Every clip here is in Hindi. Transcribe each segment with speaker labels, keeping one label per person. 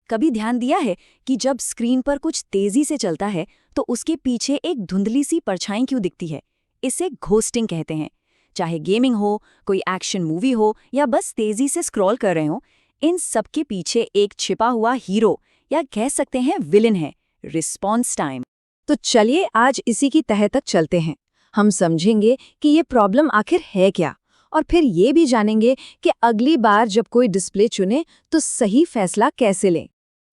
Speaker 1: कभी ध्यान दिया है कि जब स्क्रीन पर कुछ तेजी से चलता है तो उसके पीछे एक धुंधली सी परछाई क्यों दिखती है? इसे घोस्टिंग कहते हैं। चाहे गेमिंग हो, कोई एक्शन मूवी हो या बस तेजी से स्क्रॉल कर रहे हो, इन सब के पीछे एक छिपा हुआ हीरो या कह सकते हैं विलेन है, रिस्पॉन्स टाइम।
Speaker 2: तो चलिए आज इसी की तह तक चलते हैं। हम समझेंगे कि ये प्रॉब्लम आखिर है क्या, और फिर ये भी जानेंगे कि अगली बार जब कोई डिस्प्ले चुने तो सही फैसला कैसे लें।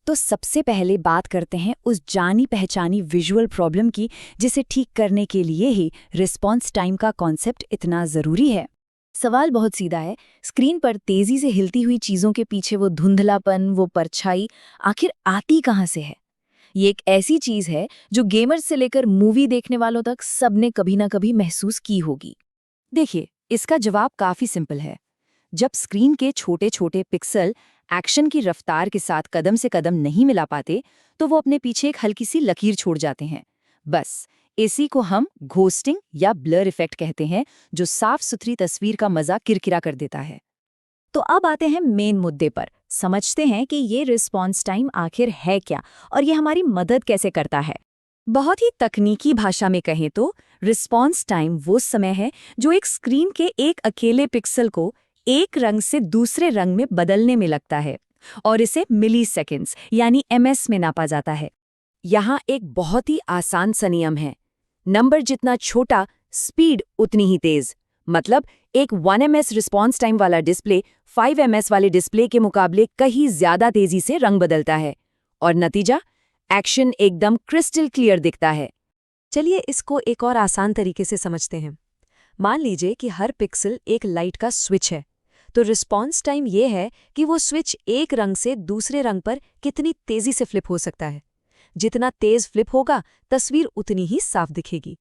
Speaker 1: तो सबसे पहले बात करते हैं उस जानी पहचानी विजुअल प्रॉब्लम की, जिसे ठीक करने के लिए ही रिस्पॉन्स टाइम का कॉन्सेप्ट इतना ज़रूरी है। सवाल बहुत सीधा है, स्क्रीन पर तेज़ी से हिलती हुई चीज़ों के पीछे वो धुंधलापन, वो परछाई आखिर आती कहाँ से है? ये एक ऐसी चीज़ है जो गेमर्स से लेकर मूवी देखने वालों तक सबने कभी ना कभी महसूस की होगी। देखिए, इसका जवाब काफ़ी सिंपल है। जब स्क्रीन के छोटे छोटे पिक्सल एक्शन की रफ्तार के साथ कदम से कदम नहीं मिला पाते, तो वो अपने पीछे एक हल्की सी लकीर छोड़ जाते हैं। बस इसी को हम घोस्टिंग या ब्लर इफेक्ट कहते हैं, जो साफ सुथरी तस्वीर का मजा किरकिरा कर देता है। तो अब आते हैं मेन मुद्दे पर, समझते हैं कि ये रिस्पॉन्स टाइम आखिर है क्या और ये हमारी मदद कैसे करता है। बहुत ही तकनीकी भाषा में कहें तो रिस्पॉन्स टाइम वो समय है जो एक स्क्रीन के एक अकेले पिक्सल को एक रंग से दूसरे रंग में बदलने में लगता है, और इसे मिली सेकेंड्स यानी एमएस में नापा जाता है। यहाँ एक बहुत ही आसान सा नियम है, नंबर जितना छोटा स्पीड उतनी ही तेज। मतलब एक 1 ms रिस्पॉन्स टाइम वाला डिस्प्ले 5 ms वाले डिस्प्ले के मुकाबले कहीं ज्यादा तेजी से रंग बदलता है, और नतीजा एक्शन एकदम क्रिस्टल क्लियर दिखता है।
Speaker 2: चलिए इसको एक और आसान तरीके से समझते हैं। मान लीजिए कि हर पिक्सल एक लाइट का स्विच है, तो रिस्पॉन्स टाइम ये है कि वो स्विच एक रंग से दूसरे रंग पर कितनी तेजी से फ्लिप हो सकता है। जितना तेज फ्लिप होगा, तस्वीर उतनी ही साफ दिखेगी।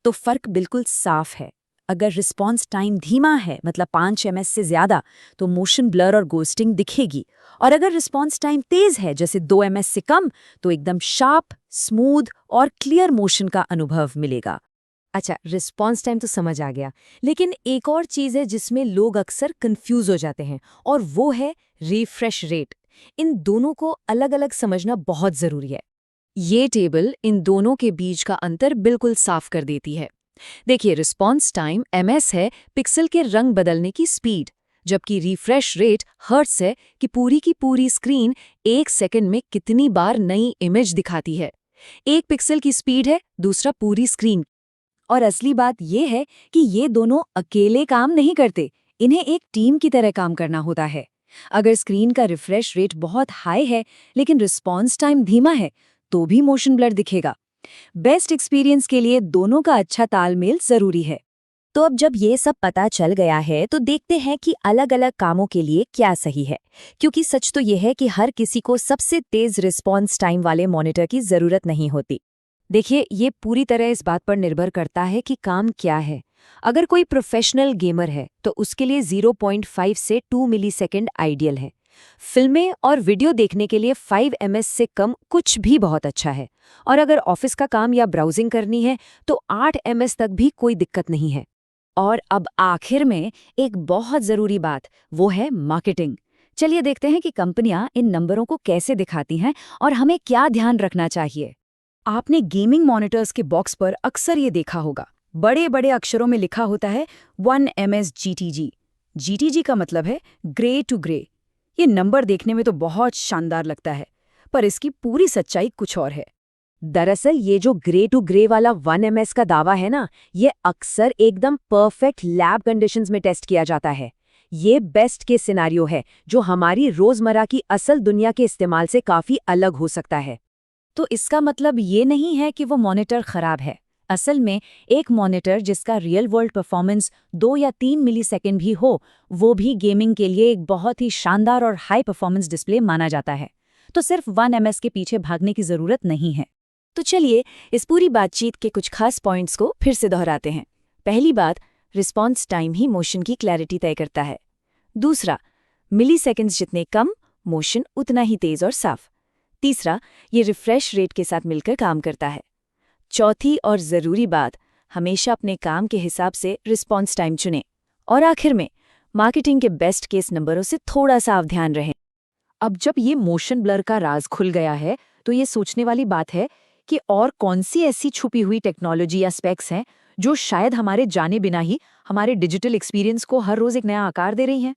Speaker 1: तो फर्क बिल्कुल साफ है। अगर रिस्पॉन्स टाइम धीमा है, मतलब 5 ms से ज्यादा, तो मोशन ब्लर और घोस्टिंग दिखेगी, और अगर रिस्पॉन्स टाइम तेज है, जैसे 2 ms से कम, तो एकदम शार्प, स्मूथ और क्लियर मोशन का अनुभव मिलेगा।
Speaker 2: अच्छा, रिस्पॉन्स टाइम तो समझ आ गया, लेकिन एक और चीज़ है जिसमें लोग अक्सर कंफ्यूज हो जाते हैं, और वो है रिफ्रेश रेट। इन दोनों को अलग अलग समझना बहुत ज़रूरी है। ये टेबल इन दोनों के बीच का अंतर बिल्कुल साफ कर देती है। देखिए, रिस्पॉन्स टाइम ms है पिक्सल के रंग बदलने की स्पीड, जबकि रिफ्रेश रेट हर्ट्ज है कि पूरी स्क्रीन एक सेकंड में कितनी बार नई इमेज दिखाती है। एक पिक्सल की स्पीड है, दूसरा पूरी स्क्रीन। और असली बात यह है कि ये दोनों अकेले काम नहीं करते, इन्हें एक टीम की तरह काम करना होता है। अगर स्क्रीन का रिफ्रेश रेट बहुत हाई है लेकिन रिस्पॉन्स टाइम धीमा है, तो भी मोशन ब्लर दिखेगा। बेस्ट एक्सपीरियंस के लिए दोनों का अच्छा तालमेल जरूरी है। तो अब जब ये सब पता चल गया है, तो देखते हैं कि अलग अलग कामों के लिए क्या सही है, क्योंकि सच तो ये है कि हर किसी को सबसे तेज रिस्पॉन्स टाइम वाले मॉनिटर की जरूरत नहीं होती। देखिए, ये पूरी तरह इस बात पर निर्भर करता है कि काम क्या है। अगर कोई प्रोफेशनल गेमर है तो उसके लिए 0.5 से 2 मिलीसेकंड आइडियल है। फिल्में और वीडियो देखने के लिए 5 ms से कम कुछ भी बहुत अच्छा है, और अगर ऑफिस का काम या ब्राउजिंग करनी है तो 8 ms तक भी कोई दिक्कत नहीं है। और अब आखिर में एक बहुत ज़रूरी बात, वो है मार्केटिंग। चलिए देखते हैं कि कंपनियां इन नंबरों को कैसे दिखाती हैं और हमें क्या ध्यान रखना चाहिए। आपने गेमिंग मॉनिटर्स के बॉक्स पर अक्सर ये देखा होगा, बड़े बड़े अक्षरों में लिखा होता है 1 ms GTG। GTG का मतलब है ग्रे टू ग्रे। ये नंबर देखने में तो बहुत शानदार लगता है, पर इसकी पूरी सच्चाई कुछ और है। दरअसल ये जो ग्रे टू ग्रे वाला 1 ms का दावा है ना, ये अक्सर एकदम परफेक्ट लैब कंडीशंस में टेस्ट किया जाता है। ये बेस्ट केस सिनेरियो है जो हमारी रोजमर्रा की असल दुनिया के इस्तेमाल से काफी अलग हो सकता है। तो इसका मतलब ये नहीं है कि वो मॉनिटर खराब है। असल में एक मॉनिटर जिसका रियल वर्ल्ड परफॉर्मेंस 2 या 3 मिलीसेकंड भी हो, वो भी गेमिंग के लिए एक बहुत ही शानदार और हाई परफॉर्मेंस डिस्प्ले माना जाता है। तो सिर्फ 1 ms के पीछे भागने की जरूरत नहीं है। तो चलिए इस पूरी बातचीत के कुछ खास पॉइंट्स को फिर से दोहराते हैं। पहली बात, रिस्पॉन्स टाइम ही मोशन की क्लैरिटी तय करता है। दूसरा, मिलीसेकंड्स जितने कम, मोशन उतना ही तेज और साफ। तीसरा, ये रिफ्रेश रेट के साथ मिलकर काम करता है। चौथी और ज़रूरी बात, हमेशा अपने काम के हिसाब से रिस्पॉन्स टाइम चुनें। और आखिर में, मार्केटिंग के बेस्ट केस नंबरों से थोड़ा सा सावधान रहें।
Speaker 1: अब जब ये मोशन ब्लर का राज खुल गया है तो ये सोचने वाली बात है कि और कौन सी ऐसी छुपी हुई टेक्नोलॉजी या स्पेक्स हैं जो शायद हमारे जाने बिना ही हमारे डिजिटल एक्सपीरियंस को हर रोज एक नया आकार दे रही हैं।